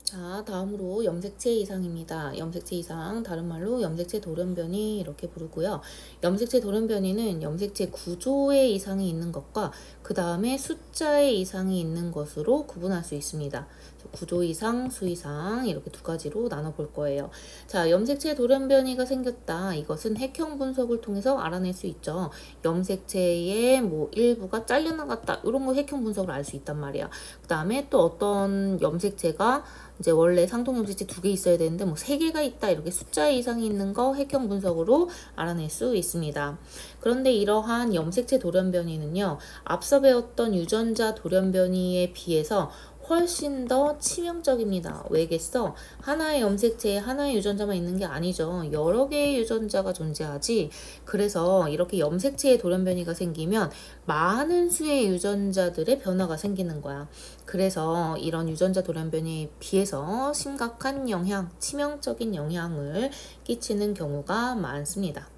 자, 다음으로 염색체 이상입니다. 염색체 이상, 다른 말로 염색체 돌연변이 이렇게 부르고요. 염색체 돌연변이는 염색체 구조의 이상이 있는 것과 그 다음에 숫자의 이상이 있는 것으로 구분할 수 있습니다. 구조 이상, 수 이상 이렇게 두 가지로 나눠볼 거예요. 자, 염색체 돌연변이가 생겼다. 이것은 핵형 분석을 통해서 알아낼 수 있죠. 염색체의 뭐 일부가 잘려나갔다. 이런 거 핵형 분석을 알 수 있단 말이야. 그 다음에 또 어떤 염색체가 이제 원래 상통염색체 2개 있어야 되는데 뭐 3개가 있다 이렇게 숫자 이상이 있는 거 핵형 분석으로 알아낼 수 있습니다. 그런데 이러한 염색체 돌연변이는요, 앞서 배웠던 유전자 돌연변이에 비해서 훨씬 더 치명적입니다. 왜겠어? 하나의 염색체에 하나의 유전자만 있는 게 아니죠. 여러 개의 유전자가 존재하지. 그래서 이렇게 염색체의 돌연변이가 생기면 많은 수의 유전자들의 변화가 생기는 거야. 그래서 이런 유전자 돌연변이에 비해서 심각한 영향, 치명적인 영향을 끼치는 경우가 많습니다.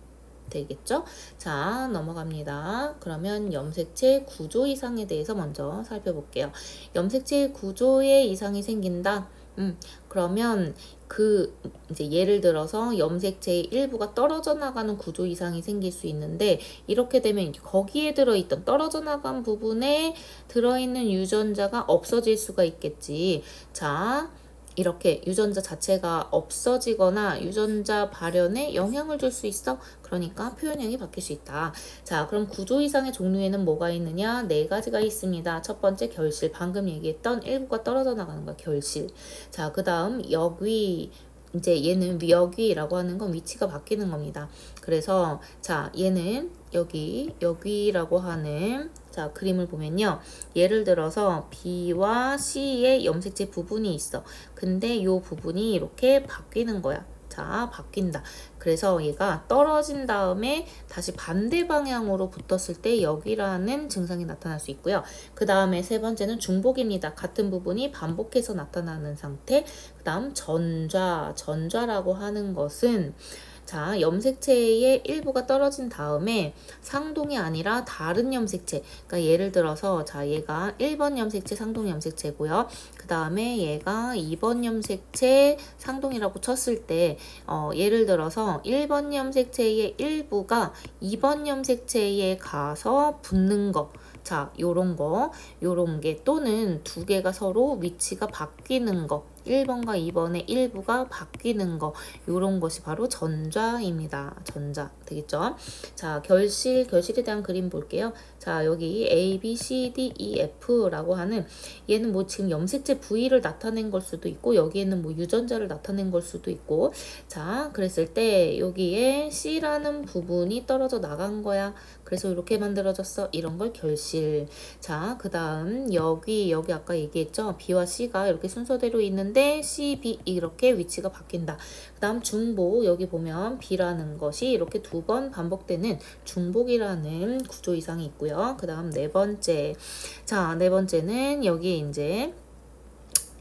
되겠죠? 자, 넘어갑니다. 그러면 염색체 구조 이상에 대해서 먼저 살펴볼게요. 염색체 구조에 이상이 생긴다. 그러면 이제 예를 들어서 염색체의 일부가 떨어져 나가는 구조 이상이 생길 수 있는데, 이렇게 되면 거기에 들어있던 떨어져 나간 부분에 들어있는 유전자가 없어질 수가 있겠지. 자, 이렇게 유전자 자체가 없어지거나 유전자 발현에 영향을 줄 수 있어. 그러니까 표현형이 바뀔 수 있다. 자, 그럼 구조 이상의 종류에는 뭐가 있느냐? 4가지가 있습니다. 첫 번째 결실. 방금 얘기했던 일부가 떨어져 나가는 거야. 결실. 자, 그 다음 역위. 이제 얘는 여기라고 하는 건 위치가 바뀌는 겁니다. 그래서 자, 얘는 여기라고 하는 자, 그림을 보면요. 예를 들어서 B와 C의 염색체 부분이 있어. 근데 이 부분이 이렇게 바뀌는 거야. 자, 바뀐다. 그래서 얘가 떨어진 다음에 다시 반대 방향으로 붙었을 때 여기라는 증상이 나타날 수 있고요. 그 다음에 세 번째는 중복입니다. 같은 부분이 반복해서 나타나는 상태. 그 다음 전좌라고 하는 것은 자, 염색체의 일부가 떨어진 다음에 상동이 아니라 다른 염색체. 그러니까 예를 들어서 자, 얘가 1번 염색체 상동 염색체고요. 그 다음에 얘가 2번 염색체 상동이라고 쳤을 때 예를 들어서 1번 염색체의 일부가 2번 염색체에 가서 붙는 거. 자, 요런 게 또는 2개가 서로 위치가 바뀌는 거. 1번과 2번의 일부가 바뀌는 거, 이런 것이 바로 전좌입니다. 전좌 되겠죠? 자, 결실에 대한 그림 볼게요. 자, 여기 A, B, C, D, E, F라고 하는 얘는 뭐 지금 염색체 부위를 나타낸 걸 수도 있고 여기에는 뭐 유전자를 나타낸 걸 수도 있고 자, 그랬을 때 여기에 C라는 부분이 떨어져 나간 거야. 그래서 이렇게 만들어졌어. 이런 걸 결실. 자, 그 다음 여기 아까 얘기했죠? B와 C가 이렇게 순서대로 있는데 C, B 이렇게 위치가 바뀐다. 그 다음 중복. 여기 보면 B라는 것이 이렇게 2번 반복되는 중복이라는 구조 이상이 있고요. 그 다음 네 번째. 자, 네 번째는 여기 이제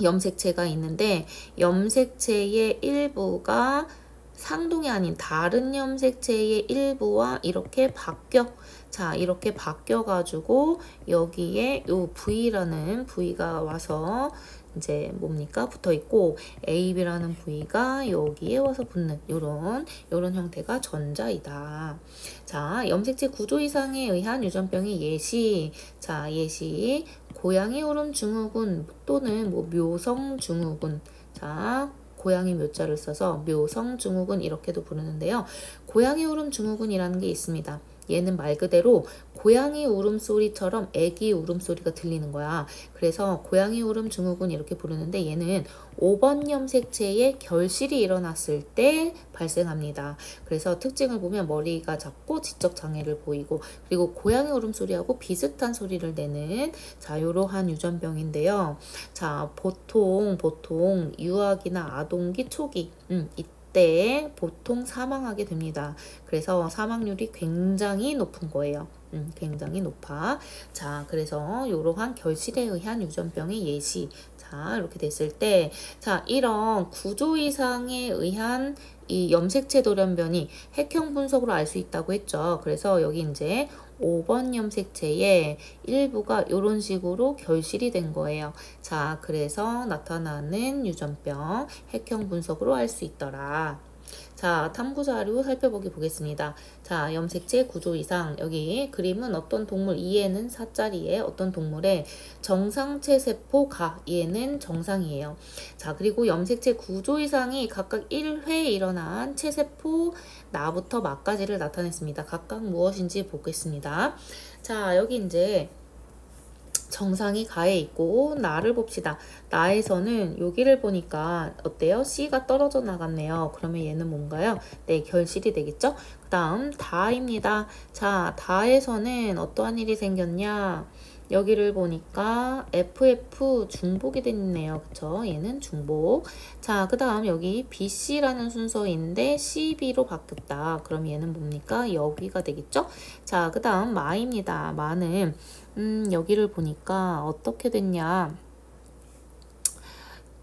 염색체가 있는데 염색체의 일부가 상동이 아닌 다른 염색체의 일부와 이렇게 바뀌어. 자, 이렇게 바뀌어가지고 여기에 요 V라는 부위가 와서 이제 뭡니까? 붙어 있고 AB라는 부위가 여기에 와서 붙는 요런 형태가 전자이다. 자, 염색체 구조 이상에 의한 유전병의 예시. 자, 예시. 고양이 울음 증후군 또는 뭐 묘성 증후군. 자, 고양이 묘자를 써서 묘성 증후군 이렇게도 부르는데요. 고양이 울음 증후군이라는 게 있습니다. 얘는 말 그대로 고양이 울음소리처럼 애기 울음소리가 들리는 거야. 그래서 고양이 울음 증후군 이렇게 부르는데 얘는 5번 염색체의 결실이 일어났을 때 발생합니다. 그래서 특징을 보면 머리가 작고 지적 장애를 보이고 그리고 고양이 울음소리하고 비슷한 소리를 내는 자, 요러한 유전병인데요. 자, 보통 유아기나 아동기 초기 이때 보통 사망하게 됩니다. 그래서 사망률이 굉장히 높은 거예요. 굉장히 높아. 자, 그래서 이러한 결실에 의한 유전병의 예시. 자, 이렇게 됐을 때, 자, 이런 구조 이상에 의한 이 염색체 돌연변이 핵형 분석으로 알 수 있다고 했죠. 그래서 여기 이제 5번 염색체의 일부가 이런 식으로 결실이 된 거예요. 자, 그래서 나타나는 유전병 핵형 분석으로 알 수 있더라. 자, 탐구자료 살펴보기 보겠습니다. 자, 염색체 구조 이상. 여기 그림은 어떤 동물, 이에는 4짜리에 어떤 동물의 정상체세포 가, 얘는 정상이에요. 자, 그리고 염색체 구조 이상이 각각 1회 일어난 체세포 나부터 막까지를 나타냈습니다. 각각 무엇인지 보겠습니다. 자, 여기 이제 정상이 가에 있고 나를 봅시다. 나에서는 여기를 보니까 어때요? C가 떨어져 나갔네요. 그러면 얘는 뭔가요? 네, 결실이 되겠죠? 그 다음 다입니다. 자, 다에서는 어떠한 일이 생겼냐? 여기를 보니까 FF 중복이 됐네요. 그쵸? 얘는 중복. 자, 그 다음 여기 BC라는 순서인데 CB로 바뀌었다. 그럼 얘는 뭡니까? 여기가 되겠죠? 자, 그 다음 마입니다. 마는 여기를 보니까 어떻게 됐냐.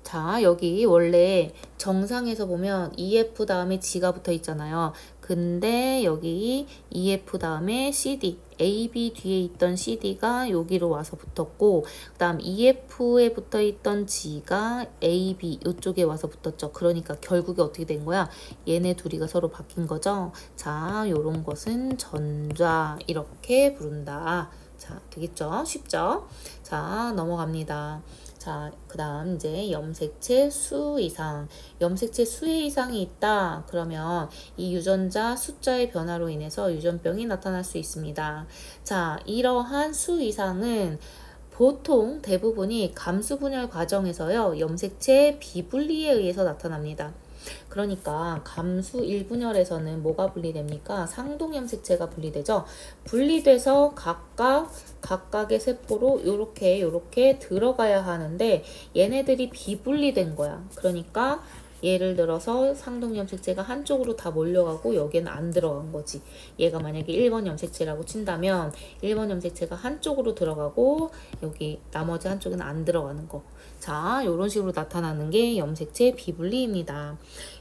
자, 여기 원래 정상에서 보면 EF 다음에 G가 붙어 있잖아요. 근데 여기 EF 다음에 CD, AB 뒤에 있던 CD가 여기로 와서 붙었고, 그 다음 EF에 붙어 있던 G가 AB 이쪽에 와서 붙었죠. 그러니까 결국에 어떻게 된 거야? 얘네 둘이가 서로 바뀐 거죠. 자, 요런 것은 전좌 이렇게 부른다. 자, 되겠죠? 쉽죠? 자, 넘어갑니다. 자, 그 다음 이제 염색체 수 이상. 염색체 수의 이상이 있다. 그러면 이 유전자 숫자의 변화로 인해서 유전병이 나타날 수 있습니다. 자, 이러한 수 이상은 보통 대부분이 감수 분열 과정에서요, 염색체 비분리에 의해서 나타납니다. 그러니까 감수 1분열에서는 뭐가 분리됩니까? 상동염색체가 분리되죠. 분리돼서 각각의 세포로 요렇게 들어가야 하는데 얘네들이 비분리된 거야. 그러니까 예를 들어서 상동염색체가 한쪽으로 다 몰려가고 여기는 안 들어간 거지. 얘가 만약에 1번 염색체라고 친다면 1번 염색체가 한쪽으로 들어가고 여기 나머지 한쪽은 안 들어가는 거. 자, 이런 식으로 나타나는 게 염색체 비분리입니다.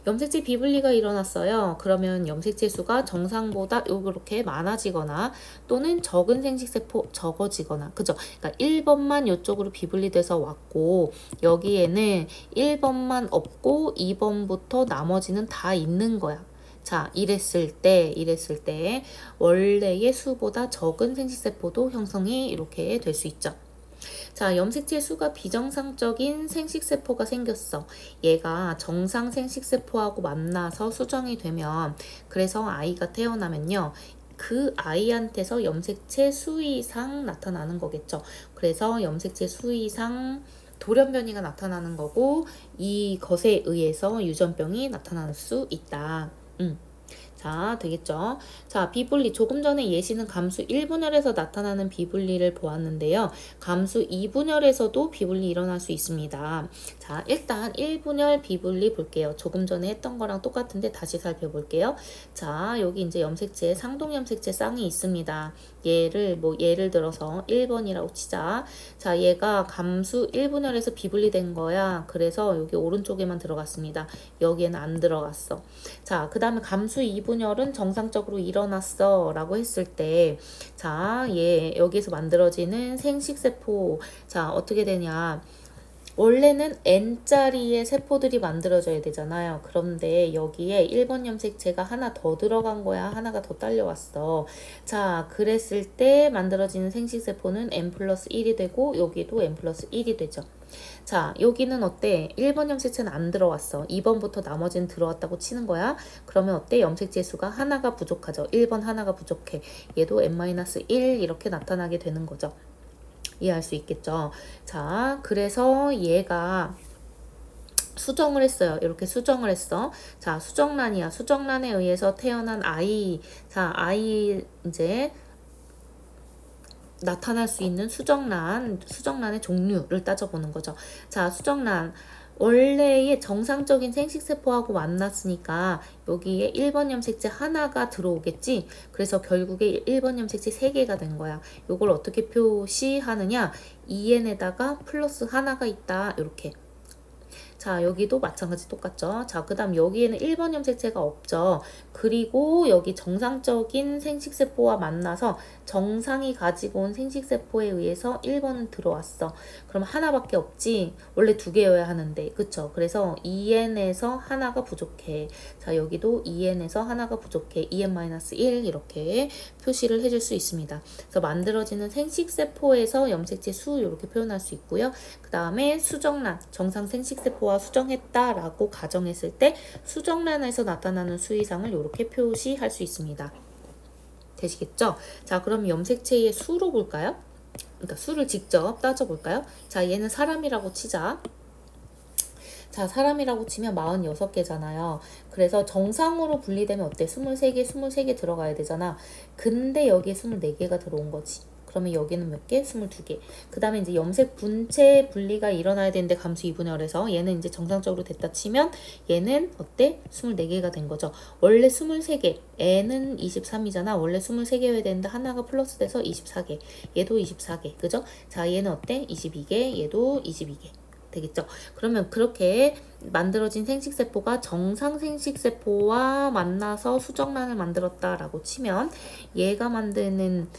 염색체 비분리가 일어났어요. 그러면 염색체 수가 정상보다 이렇게 많아지거나 또는 적은 생식세포 적어지거나, 그죠? 그러니까 1번만 이쪽으로 비분리돼서 왔고 여기에는 1번만 없고 2번부터 나머지는 다 있는 거야. 자, 이랬을 때 원래의 수보다 적은 생식세포도 형성이 이렇게 될 수 있죠. 자, 염색체 수가 비정상적인 생식세포가 생겼어. 얘가 정상 생식세포하고 만나서 수정이 되면, 그래서 아이가 태어나면요, 그 아이한테서 염색체 수 이상 나타나는 거겠죠. 그래서 염색체 수 이상 돌연변이가 나타나는 거고, 이것에 의해서 유전병이 나타날 수 있다. 자, 되겠죠? 자, 비분리. 조금 전에 예시는 감수 1분열에서 나타나는 비분리를 보았는데요. 감수 2분열에서도 비분리 일어날 수 있습니다. 자, 일단 1분열 비분리 볼게요. 조금 전에 했던 거랑 똑같은데 다시 살펴볼게요. 자, 여기 이제 염색체, 상동염색체 쌍이 있습니다. 예를 들어서 1번이라고 치자. 자, 얘가 감수 1분열에서 비분리된 거야. 그래서 여기 오른쪽에만 들어갔습니다. 여기에는 안 들어갔어. 자, 그 다음에 감수 2분열은 정상적으로 일어났어 라고 했을 때, 자, 여기에서 만들어지는 생식세포, 자, 어떻게 되냐. 원래는 N자리의 세포들이 만들어져야 되잖아요. 그런데 여기에 1번 염색체가 하나 더 들어간 거야. 하나가 더 딸려왔어. 자, 그랬을 때 만들어지는 생식세포는 N 플러스 1이 되고 여기도 N 플러스 1이 되죠. 자, 여기는 어때? 1번 염색체는 안 들어왔어. 2번부터 나머지는 들어왔다고 치는 거야. 그러면 어때? 염색체 수가 하나가 부족하죠. 1번 하나가 부족해. 얘도 N-1 이렇게 나타나게 되는 거죠. 이해할 수 있겠죠. 자, 그래서 얘가 수정을 했어요. 이렇게 수정을 했어. 자, 수정란이야. 수정란에 의해서 태어난 아이. 자, 아이 이제 나타날 수 있는 수정란의 종류를 따져보는 거죠. 자, 수정란. 원래의 정상적인 생식세포하고 만났으니까 여기에 1번 염색체 하나가 들어오겠지. 그래서 결국에 1번 염색체 3개가 된 거야. 이걸 어떻게 표시하느냐. EN에다가 플러스 하나가 있다. 이렇게. 자, 여기도 마찬가지 똑같죠. 자, 그 다음 여기에는 1번 염색체가 없죠. 그리고 여기 정상적인 생식세포와 만나서 정상이 가지고 온 생식세포에 의해서 1번은 들어왔어. 그럼 하나밖에 없지. 원래 두 개여야 하는데. 그쵸? 그래서 2n에서 하나가 부족해. 자, 여기도 2n에서 하나가 부족해. 2n-1 이렇게 표시를 해줄 수 있습니다. 그래서 만들어지는 생식세포에서 염색체 수 이렇게 표현할 수 있고요. 그 다음에 수정란, 정상 생식세포와 수정했다라고 가정했을 때 수정란에서 나타나는 수 이상을 이렇게 표시할 수 있습니다. 되시겠죠? 자, 그럼 염색체의 수로 볼까요? 그러니까 수를 직접 따져볼까요? 자, 얘는 사람이라고 치자. 자, 사람이라고 치면 46개잖아요. 그래서 정상으로 분리되면 어때? 23개, 23개 들어가야 되잖아. 근데 여기에 24개가 들어온 거지. 그러면 여기는 몇 개? 22개. 그 다음에 이제 염색 분체 분리가 일어나야 되는데 감수 2분의 1에서 얘는 이제 정상적으로 됐다 치면 얘는 어때? 24개가 된 거죠. 원래 23개, n은 23이잖아. 원래 23개여야 되는데 하나가 플러스 돼서 24개. 얘도 24개. 그죠? 자, 얘는 어때? 22개, 얘도 22개. 되겠죠. 그러면 그렇게 만들어진 생식세포가 정상 생식세포와 만나서 수정란을 만들었다라고 치면 얘가 만드는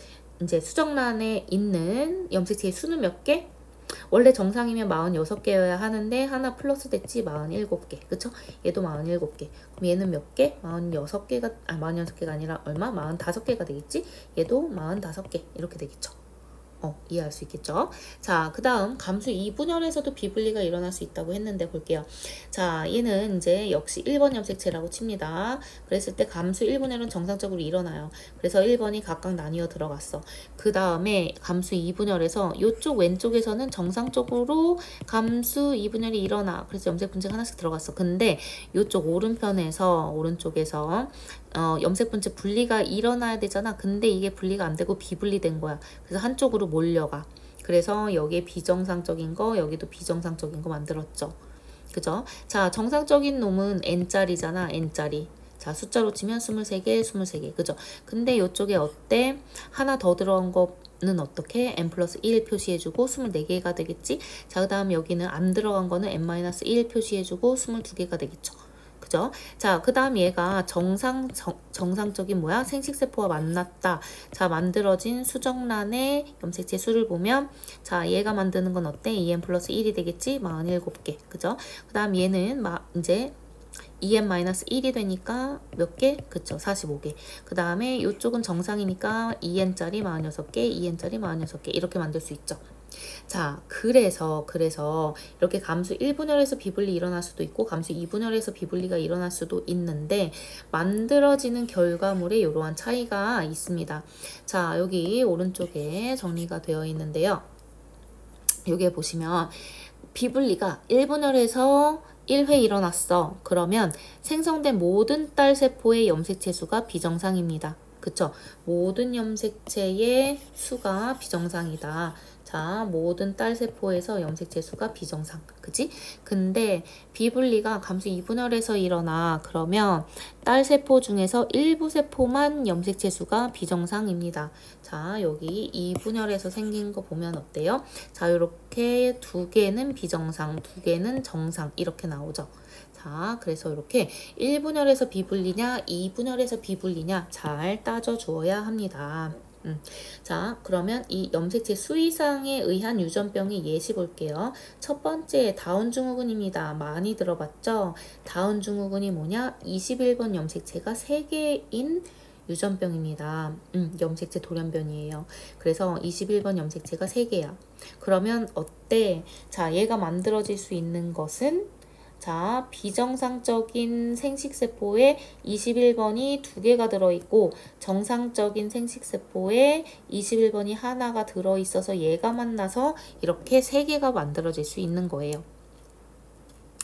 이제 수정란에 있는 염색체의 수는 몇 개? 원래 정상이면 46개여야 하는데 하나 플러스 됐지 47개. 그쵸? 얘도 47개. 그럼 얘는 몇 개? 46개가 46개가 아니라 얼마? 45개가 되겠지? 얘도 45개. 이렇게 되겠죠. 이해할 수 있겠죠? 자, 그 다음 감수 2분열에서도 비분리가 일어날 수 있다고 했는데 볼게요. 자, 얘는 이제 역시 1번 염색체라고 칩니다. 그랬을 때 감수 1분열은 정상적으로 일어나요. 그래서 1번이 각각 나뉘어 들어갔어. 그 다음에 감수 2분열에서 이쪽 왼쪽에서는 정상적으로 감수 2분열이 일어나. 그래서 염색 분체가 하나씩 들어갔어. 근데 이쪽 오른쪽에서 염색 분체 분리가 일어나야 되잖아. 근데 이게 분리가 안 되고 비분리된 거야. 그래서 한쪽으로 몰려가. 그래서 여기에 비정상적인 거, 여기도 비정상적인 거 만들었죠. 그죠? 자, 정상적인 놈은 n짜리잖아. n짜리. 자, 숫자로 치면 23개, 23개. 그죠? 근데 이쪽에 어때? 하나 더 들어간 거는 어떻게? n 플러스 1 표시해주고 24개가 되겠지? 자, 그 다음 여기는 안 들어간 거는 n-1 표시해주고 22개가 되겠죠. 그죠? 자, 그 다음 얘가 정상적인 뭐야? 생식세포와 만났다. 자, 만들어진 수정란의 염색체 수를 보면, 자, 얘가 만드는 건 어때? 2n 플러스 1이 되겠지? 47개. 그죠? 그 다음 얘는 이제 2n-1이 되니까 몇 개? 그쵸, 45개. 그 다음에 이쪽은 정상이니까 2n짜리 46개, 2n짜리 46개 이렇게 만들 수 있죠. 자, 그래서 이렇게 감수 1분열에서 비분리 일어날 수도 있고 감수 2분열에서 비분리가 일어날 수도 있는데 만들어지는 결과물에 이러한 차이가 있습니다. 자, 여기 오른쪽에 정리가 되어 있는데요. 여기에 보시면 비분리가 1분열에서 1회 일어났어. 그러면 생성된 모든 딸세포의 염색체 수가 비정상입니다. 그쵸? 모든 염색체의 수가 비정상이다. 자, 모든 딸세포에서 염색체 수가 비정상. 그치? 근데 비분리가 감수 2분열에서 일어나. 그러면 딸세포 중에서 일부 세포만 염색체 수가 비정상입니다. 자, 여기 2분열에서 생긴 거 보면 어때요? 자, 이렇게 두 개는 비정상, 두 개는 정상 이렇게 나오죠. 자, 그래서 이렇게 1분열에서 비분리냐, 2분열에서 비분리냐 잘 따져 주어야 합니다. 자, 그러면 이 염색체 수이상에 의한 유전병의 예시 볼게요. 첫 번째 다운 증후군입니다. 많이 들어봤죠? 다운 증후군이 뭐냐? 21번 염색체가 3개인 유전병입니다. 염색체 돌연변이에요. 그래서 21번 염색체가 3개야. 그러면 어때? 자, 얘가 만들어질 수 있는 것은 자, 비정상적인 생식세포에 21번이 2개가 들어있고 정상적인 생식세포에 21번이 하나가 들어있어서 얘가 만나서 이렇게 3개가 만들어질 수 있는 거예요.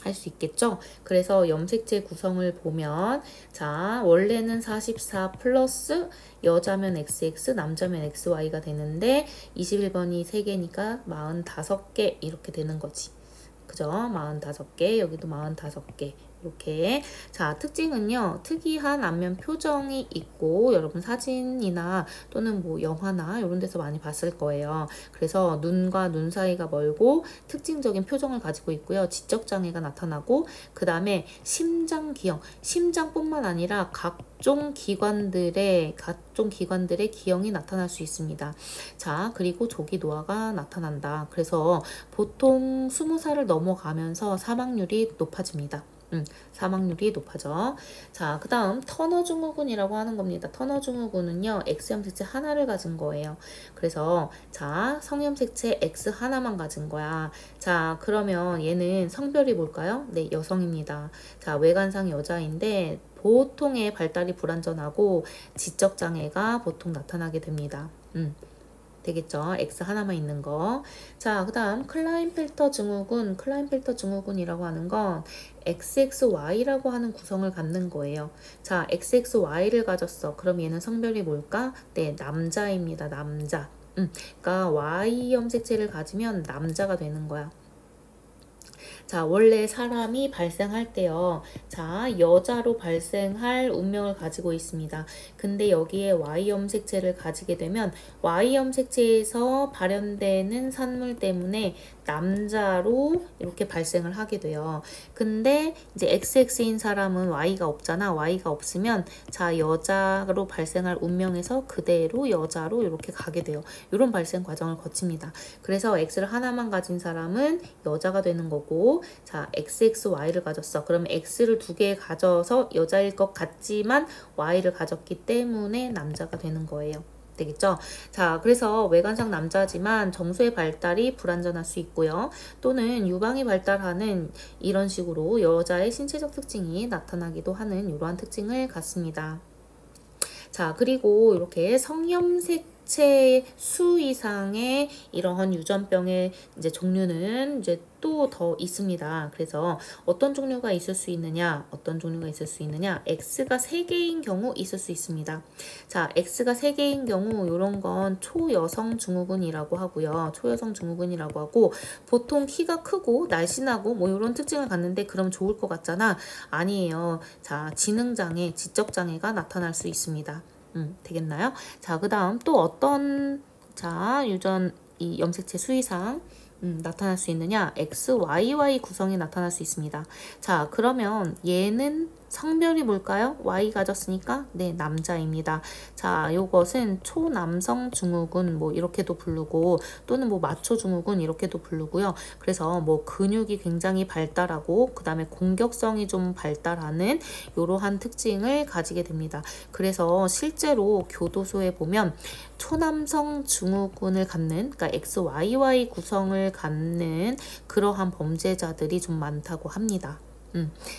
할 수 있겠죠? 그래서 염색체 구성을 보면 자, 원래는 44 플러스 여자면 XX, 남자면 XY가 되는데 21번이 3개니까 45개 이렇게 되는 거지. 그죠? 45개, 여기도 45개. 이렇게. 자, 특징은요, 특이한 안면 표정이 있고, 여러분 사진이나 또는 뭐 영화나 이런 데서 많이 봤을 거예요. 그래서 눈과 눈 사이가 멀고 특징적인 표정을 가지고 있고요. 지적장애가 나타나고, 그 다음에 심장기형, 심장뿐만 아니라 각종 기관들의 기형이 나타날 수 있습니다. 자, 그리고 조기 노화가 나타난다. 그래서 보통 20살을 넘어가면서 사망률이 높아집니다. 사망률이 높아져. 자, 그 다음 터너 증후군이라고 하는 겁니다. 터너 증후군은요, X염색체 하나를 가진 거예요. 그래서 자, 성염색체 X 하나만 가진 거야. 자, 그러면 얘는 성별이 뭘까요? 네, 여성입니다. 자, 외관상 여자인데 보통의 발달이 불완전하고 지적장애가 보통 나타나게 됩니다. 되겠죠. X 하나만 있는 거. 자, 그 다음 클라인펠터 증후군. 클라인펠터 증후군이라고 하는 건 XXY라고 하는 구성을 갖는 거예요. 자, XXY를 가졌어. 그럼 얘는 성별이 뭘까? 네, 남자입니다. 남자. 그러니까 Y 염색체를 가지면 남자가 되는 거야. 자, 원래 사람이 발생할 때요. 자, 여자로 발생할 운명을 가지고 있습니다. 근데 여기에 Y 염색체를 가지게 되면 Y 염색체에서 발현되는 산물 때문에 남자로 이렇게 발생을 하게 돼요. 근데 이제 XX인 사람은 Y가 없잖아. Y가 없으면 자, 여자로 발생할 운명에서 그대로 여자로 이렇게 가게 돼요. 이런 발생 과정을 거칩니다. 그래서 X를 하나만 가진 사람은 여자가 되는 거고, 자, XXY를 가졌어. 그러면 X를 2개 가져서 여자일 것 같지만 Y를 가졌기 때문에 남자가 되는 거예요. 되겠죠? 자, 그래서 외관상 남자지만 정수의 발달이 불완전할 수 있고요. 또는 유방이 발달하는 이런 식으로 여자의 신체적 특징이 나타나기도 하는 이러한 특징을 갖습니다. 자, 그리고 이렇게 성염색체 수 이상의 이러한 유전병의 이제 종류는 이제 또 더 있습니다. 그래서 어떤 종류가 있을 수 있느냐, X가 3개인 경우 있을 수 있습니다. 자, X가 3개인 경우 이런 건 초여성 증후군이라고 하고요. 초여성 증후군이라고 하고, 보통 키가 크고 날씬하고 뭐 이런 특징을 갖는데 그럼 좋을 것 같잖아. 아니에요. 자, 지능장애, 지적장애가 나타날 수 있습니다. 되겠나요? 자, 그 다음 또 어떤 자, 이 염색체 수이상 나타날 수 있느냐? XYY 구성이 나타날 수 있습니다. 자, 그러면 얘는 성별이 뭘까요? Y 가졌으니까 네, 남자입니다. 자, 요것은 초남성 증후군 뭐 이렇게도 부르고, 또는 뭐 마초 증후군 이렇게도 부르고요. 그래서 뭐 근육이 굉장히 발달하고 그 다음에 공격성이 좀 발달하는 이러한 특징을 가지게 됩니다. 그래서 실제로 교도소에 보면 초남성 증후군을 갖는, 그러니까 XYY 구성을 갖는 그러한 범죄자들이 좀 많다고 합니다.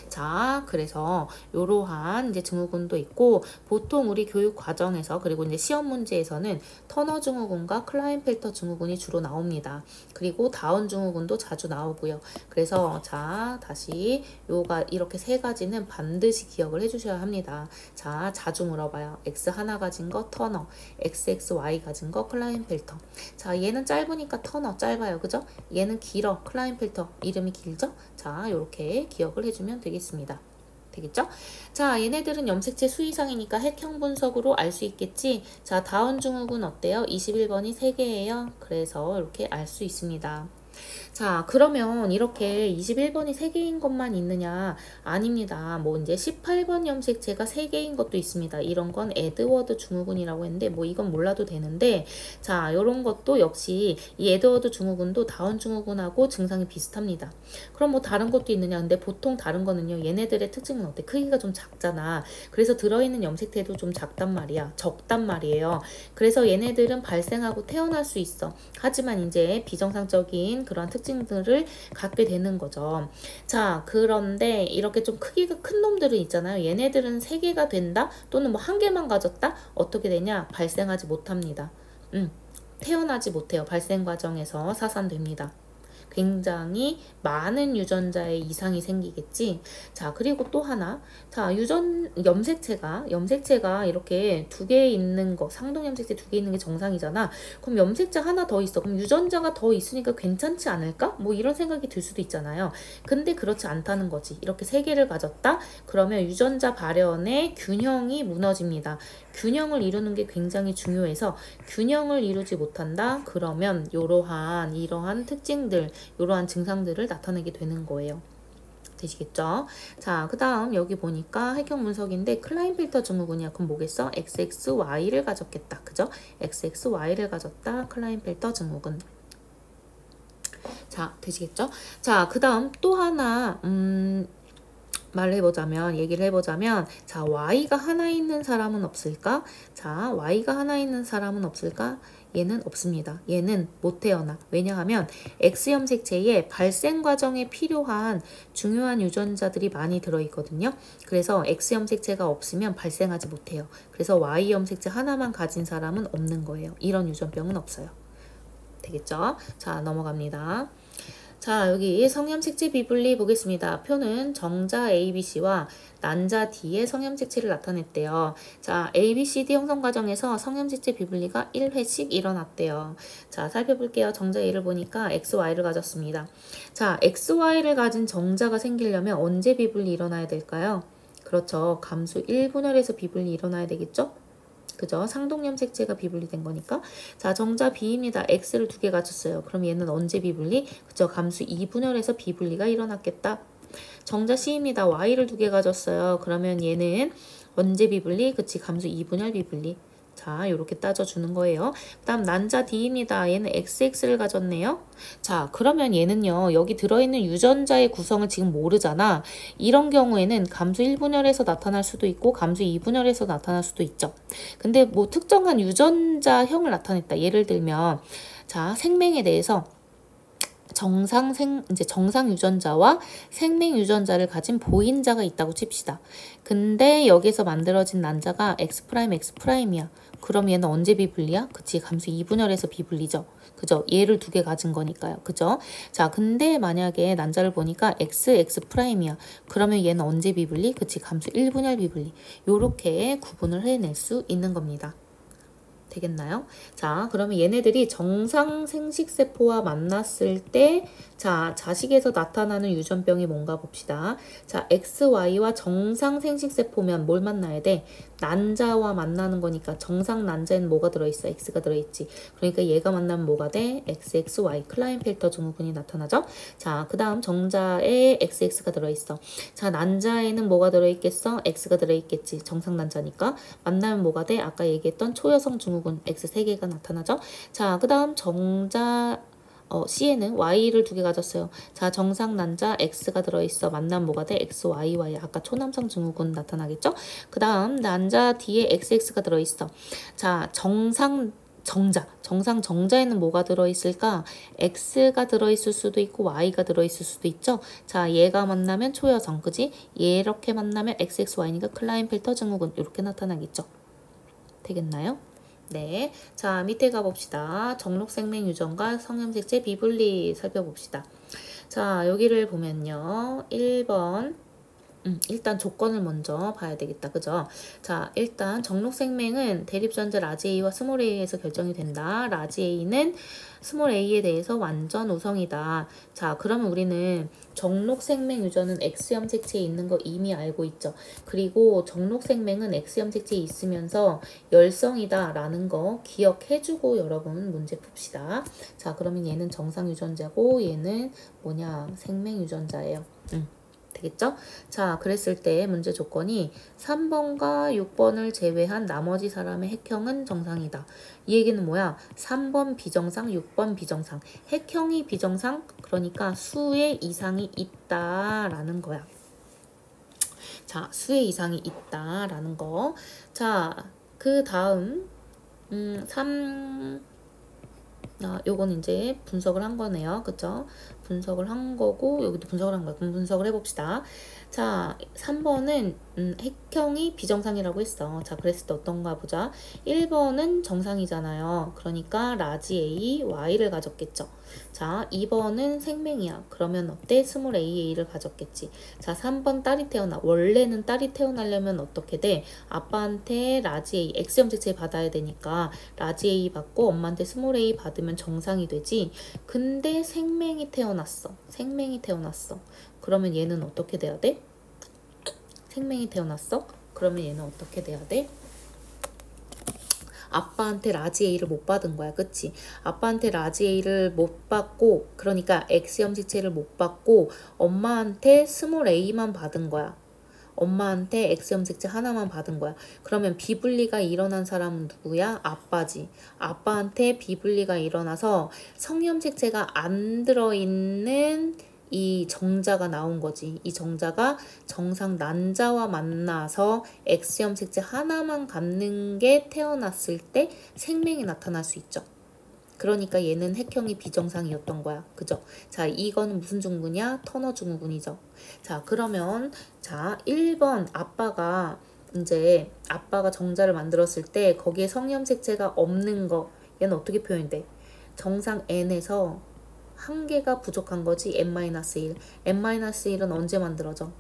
자, 그래서 이러한 이제 증후군도 있고, 보통 우리 교육 과정에서 그리고 이제 시험 문제에서는 터너 증후군과 클라인펠터 증후군이 주로 나옵니다. 그리고 다운 증후군도 자주 나오고요. 그래서 자, 다시 요가 이렇게 3가지는 반드시 기억을 해주셔야 합니다. 자, 자주 물어봐요. X 하나 가진 거 터너, XXY 가진 거 클라인펠터. 자, 얘는 짧으니까 터너 짧아요, 그죠? 얘는 길어, 클라인펠터 이름이 길죠? 자, 이렇게 기억을 해주면 되겠습니다. 되겠죠? 자, 얘네들은 염색체 수 이상이니까 핵형 분석으로 알 수 있겠지? 자, 다운 증후군 어때요? 21번이 3개예요. 그래서 이렇게 알 수 있습니다. 자, 그러면 이렇게 21번이 3개인 것만 있느냐? 아닙니다. 뭐 이제 18번 염색체가 3개인 것도 있습니다. 이런 건 에드워드 증후군이라고 했는데 뭐 이건 몰라도 되는데, 자, 이런 것도 역시 이 에드워드 증후군도 다운 증후군하고 증상이 비슷합니다. 그럼 뭐 다른 것도 있느냐? 근데 보통 다른 거는요, 얘네들의 특징은 어때? 크기가 좀 작잖아. 그래서 들어있는 염색체도 좀 작단 말이야. 적단 말이에요. 그래서 얘네들은 발생하고 태어날 수 있어. 하지만 이제 비정상적인 그런 특징들을 갖게 되는 거죠. 자, 그런데 이렇게 좀 크기가 큰 놈들은 있잖아요. 얘네들은 3개가 된다? 또는 뭐 1개만 가졌다? 어떻게 되냐? 발생하지 못합니다. 태어나지 못해요. 발생 과정에서 사산됩니다. 굉장히 많은 유전자의 이상이 생기겠지. 자, 그리고 또 하나. 자, 염색체가 이렇게 두 개 있는 거, 상동 염색체 두 개 있는 게 정상이잖아. 그럼 염색체 하나 더 있어. 그럼 유전자가 더 있으니까 괜찮지 않을까? 뭐 이런 생각이 들 수도 있잖아요. 근데 그렇지 않다는 거지. 이렇게 세 개를 가졌다? 그러면 유전자 발현의 균형이 무너집니다. 균형을 이루는 게 굉장히 중요해서 균형을 이루지 못한다? 그러면 이러한 특징들, 이러한 증상들을 나타내게 되는 거예요. 되시겠죠? 자, 그 다음 여기 보니까 획형 분석인데 클라인펠터 증후군이야. 그럼 뭐겠어? XXY를 가졌겠다. 그죠? XXY를 가졌다. 클라인펠터 증후군. 자, 되시겠죠? 자, 그 다음 또 하나 얘기를 해보자면, 자, Y가 하나 있는 사람은 없을까? 자, Y가 하나 있는 사람은 없을까? 얘는 없습니다. 얘는 못 태어나. 왜냐하면 X염색체에 발생 과정에 필요한 중요한 유전자들이 많이 들어있거든요. 그래서 X염색체가 없으면 발생하지 못해요. 그래서 Y염색체 하나만 가진 사람은 없는 거예요. 이런 유전병은 없어요. 되겠죠? 자, 넘어갑니다. 자, 여기 성염색체 비분리 보겠습니다. 표는 정자 ABC와 난자 D의 성염색체를 나타냈대요. 자, ABCD 형성 과정에서 성염색체 비분리가 1회씩 일어났대요. 자, 살펴볼게요. 정자 A를 보니까 XY를 가졌습니다. 자, XY를 가진 정자가 생기려면 언제 비분리 일어나야 될까요? 그렇죠. 감수 1분열에서 비분리 일어나야 되겠죠? 그죠? 상동염색체가 비분리된 거니까. 자, 정자 B입니다. X를 두 개 가졌어요. 그럼 얘는 언제 비분리? 그죠? 감수 2분열에서 비분리가 일어났겠다. 정자 C입니다. Y를 두 개 가졌어요. 그러면 얘는 언제 비분리? 그치, 감수 2분열 비분리. 자, 이렇게 따져주는 거예요. 그 다음 난자 D입니다. 얘는 XX를 가졌네요. 자, 그러면 얘는요, 여기 들어있는 유전자의 구성을 지금 모르잖아. 이런 경우에는 감수 1분열에서 나타날 수도 있고 감수 2분열에서 나타날 수도 있죠. 근데 뭐 특정한 유전자형을 나타냈다. 예를 들면 자, 생명에 대해서 정상 유전자와 생명 유전자를 가진 보인자가 있다고 칩시다. 근데 여기서 만들어진 난자가 X'X'이야. 그럼 얘는 언제 비분리야? 그치, 감수 2분열에서 비분리죠. 그죠? 얘를 두 개 가진 거니까요. 그죠? 자, 근데 만약에 난자를 보니까 X'X'이야. 그러면 얘는 언제 비분리? 그치, 감수 1분열 비분리. 요렇게 구분을 해낼 수 있는 겁니다. 되겠나요? 자, 그러면 얘네들이 정상 생식세포와 만났을 때, 자, 자식에서 나타나는 유전병이 뭔가 봅시다. 자, XY와 정상 생식세포면 뭘 만나야 돼? 난자와 만나는 거니까 정상 난자에는 뭐가 들어있어? X가 들어있지. 그러니까 얘가 만나면 뭐가 돼? XXY, 클라인펠터 증후군이 나타나죠? 자, 그 다음 정자에 XX가 들어있어. 자, 난자에는 뭐가 들어있겠어? X가 들어있겠지. 정상 난자니까. 만나면 뭐가 돼? 아까 얘기했던 초여성 증후군 X 3개가 나타나죠? 자, 그 다음 정자 C에는 Y를 두 개 가졌어요. 자, 정상 난자 X가 들어있어. 만나면 뭐가 돼? XYY. 아까 초남성 증후군 나타나겠죠? 그 다음 난자 D에 XX가 들어있어. 자, 정상 정자에는 뭐가 들어있을까? X가 들어있을 수도 있고 Y가 들어있을 수도 있죠? 자, 얘가 만나면 초여성, 그지? 이렇게 만나면 XXY니까 클라인펠터 증후군 이렇게 나타나겠죠? 되겠나요? 네. 자, 밑에 가봅시다. 정록생명 유전과 성염색체 비분리 살펴봅시다. 자, 여기를 보면요. 1번. 일단 조건을 먼저 봐야 되겠다. 그죠? 자, 일단 정록생명은 대립전자 라지 A와 스몰 A에서 결정이 된다. 라지 A는 스몰 A에 대해서 완전 우성이다. 자, 그러면 우리는 정록생명 유전은 X염색체에 있는 거 이미 알고 있죠. 그리고 정록생명은 X염색체에 있으면서 열성이다 라는 거 기억해주고 여러분 문제 풉시다. 자, 그러면 얘는 정상 유전자고 얘는 뭐냐? 생명 유전자예요. 되겠죠? 자, 그랬을 때 문제 조건이 3번과 6번을 제외한 나머지 사람의 핵형은 정상이다. 이 얘기는 뭐야? 3번 비정상, 6번 비정상. 핵형이 비정상? 그러니까 수의 이상이 있다라는 거야. 자, 수의 이상이 있다라는 거. 자, 그 다음 3 요건 이제 분석을 한 거네요. 그쵸? 분석을 한 거고 여기도 분석을 한 거야. 그럼 분석을 해봅시다. 자, 3번은 핵형이 비정상이라고 했어. 자, 그랬을 때 어떤가 보자. 1번은 정상이잖아요. 그러니까 라지 A, Y를 가졌겠죠. 자, 2번은 생명이야. 그러면 어때? 스몰 AA를 가졌겠지. 자, 3번 딸이 태어나. 원래는 딸이 태어나려면 어떻게 돼? 아빠한테 라지 A, X염색체 받아야 되니까 라지 A 받고 엄마한테 스몰 A 받으면 정상이 되지. 근데 생명이 태어났어. 생명이 태어났어. 그러면 얘는 어떻게 돼야 돼? 생명이 태어났어? 그러면 얘는 어떻게 돼야 돼? 아빠한테 라지 A를 못 받은 거야. 그치? 아빠한테 라지 A를 못 받고 그러니까 X염색체를 못 받고 엄마한테 스몰 A만 받은 거야. 엄마한테 X염색체 하나만 받은 거야. 그러면 비분리가 일어난 사람은 누구야? 아빠지. 아빠한테 비분리가 일어나서 성염색체가 안 들어있는 이 정자가 나온 거지. 이 정자가 정상 난자와 만나서 X염색체 하나만 갖는 게 태어났을 때 생명이 나타날 수 있죠. 그러니까 얘는 핵형이 비정상이었던 거야. 그죠? 자, 이거는 무슨 증후군이야? 터너 증후군이죠. 자, 그러면 자, 1번 아빠가 정자를 만들었을 때 거기에 성염색체가 없는 거 얘는 어떻게 표현돼? 정상 n에서 한 개가 부족한 거지. n-1. n-1은 언제 만들어져?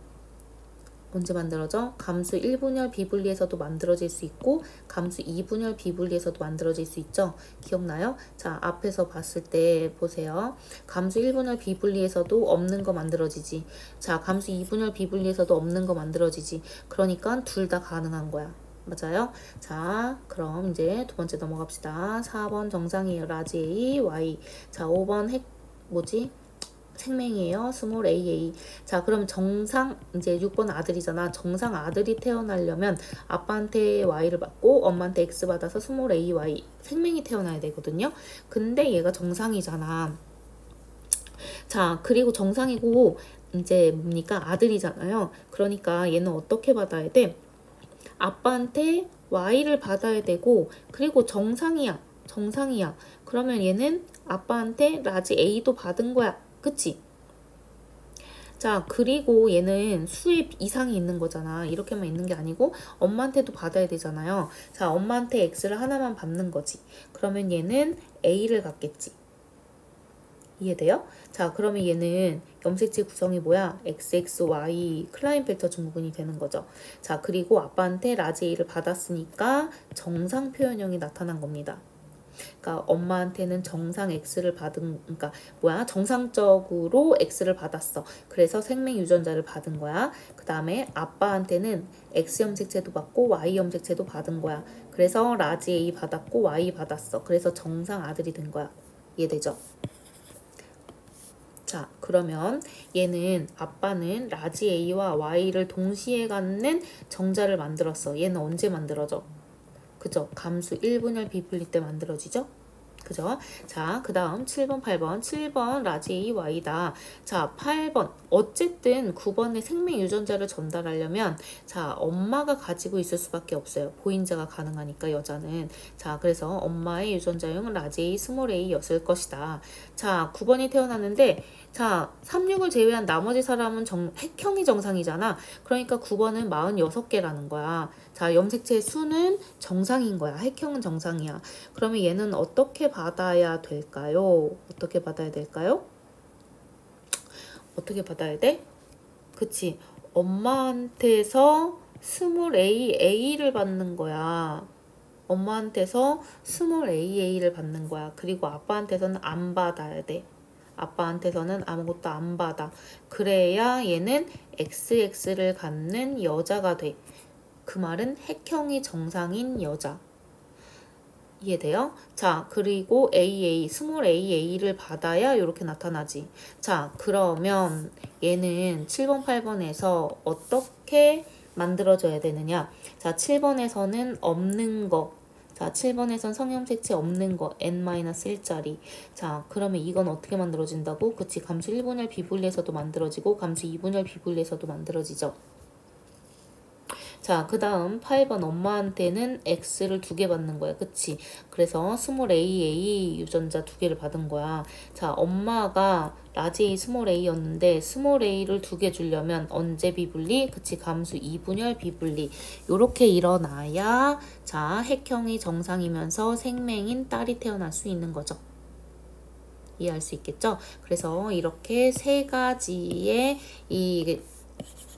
언제 만들어져? 감수 1분열 비분리에서도 만들어질 수 있고 감수 2분열 비분리에서도 만들어질 수 있죠. 기억나요? 자, 앞에서 봤을 때 보세요. 감수 1분열 비분리에서도 없는 거 만들어지지. 자, 감수 2분열 비분리에서도 없는 거 만들어지지. 그러니까 둘 다 가능한 거야. 맞아요? 자, 그럼 이제 두 번째 넘어갑시다. 4번 정상이에요. 라지 A, Y. 자, 5번 생명이에요. 스몰 AA. 자, 그럼 정상, 이제 6번 아들이잖아. 정상 아들이 태어나려면 아빠한테 Y를 받고 엄마한테 X 받아서 스몰 AY. 생명이 태어나야 되거든요. 근데 얘가 정상이잖아. 자, 그리고 정상이고 이제 뭡니까? 아들이잖아요. 그러니까 얘는 어떻게 받아야 돼? 아빠한테 Y를 받아야 되고 그리고 정상이야. 정상이야. 그러면 얘는 아빠한테 라지 A도 받은 거야. 그치? 자, 그리고 얘는 수입 이상이 있는 거잖아. 이렇게만 있는 게 아니고 엄마한테도 받아야 되잖아요. 자, 엄마한테 X를 하나만 받는 거지. 그러면 얘는 A를 갖겠지. 이해돼요? 자, 그러면 얘는 염색체 구성이 뭐야? XXY 클라인펠터 증후군이 되는 거죠. 자, 그리고 아빠한테 라지 A를 받았으니까 정상 표현형이 나타난 겁니다. 그러니까 엄마한테는 정상 X를 그러니까 정상적으로 X를 받았어. 그래서 생명 유전자를 받은 거야. 그 다음에 아빠한테는 X 염색체도 받고 Y 염색체도 받은 거야. 그래서 라지 A 받았고 Y 받았어. 그래서 정상 아들이 된 거야. 이해되죠? 자, 그러면 얘는 아빠는 라지 A와 Y를 동시에 갖는 정자를 만들었어. 얘는 언제 만들어져? 그죠? 감수 1분열 비분리 때 만들어지죠? 그죠? 자, 그 다음 7번, 8번. 7번 라지 A, Y다. 자, 8번. 어쨌든 9번의 생명 유전자를 전달하려면 자, 엄마가 가지고 있을 수밖에 없어요. 보인자가 가능하니까 여자는. 자, 그래서 엄마의 유전자형은 라지 A, 스몰 A였을 것이다. 자, 9번이 태어났는데 자, 36을 제외한 나머지 사람은 핵형이 정상이잖아. 그러니까 9번은 46개라는 거야. 자, 염색체의 수는 정상인 거야. 핵형은 정상이야. 그러면 얘는 어떻게 받아야 될까요? 어떻게 받아야 될까요? 어떻게 받아야 돼? 그치? 엄마한테서 스몰 A를 받는 거야. 엄마한테서 스몰 A를 받는 거야. 그리고 아빠한테서는 안 받아야 돼. 아빠한테서는 아무것도 안 받아. 그래야 얘는 XX를 갖는 여자가 돼. 그 말은 핵형이 정상인 여자. 이해돼요? 자, 그리고 AA, 스몰 AA를 받아야 이렇게 나타나지. 자, 그러면 얘는 7번, 8번에서 어떻게 만들어져야 되느냐? 자, 7번에서는 없는 거. 자, 7번에선 성염색체 없는 거 n-1짜리. 자, 그러면 이건 어떻게 만들어진다고? 그치, 감수 1분열 비분리에서도 만들어지고 감수 2분열 비분리에서도 만들어지죠. 자, 그 다음 8번 엄마한테는 X를 2개 받는 거야. 그치? 그래서 스몰 AA 유전자 2개를 받은 거야. 자, 엄마가 라지 A, 스몰 A였는데 스몰 A를 2개 주려면 언제 비분리? 그치? 감수 2분열 비분리. 요렇게 일어나야 자, 핵형이 정상이면서 생맹인 딸이 태어날 수 있는 거죠. 이해할 수 있겠죠? 그래서 이렇게 세 가지의 이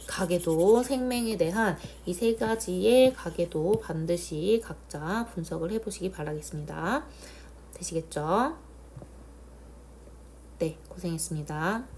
가계도 생명에 대한 이 세 가지의 가계도 반드시 각자 분석을 해보시기 바라겠습니다. 되시겠죠? 네, 고생했습니다.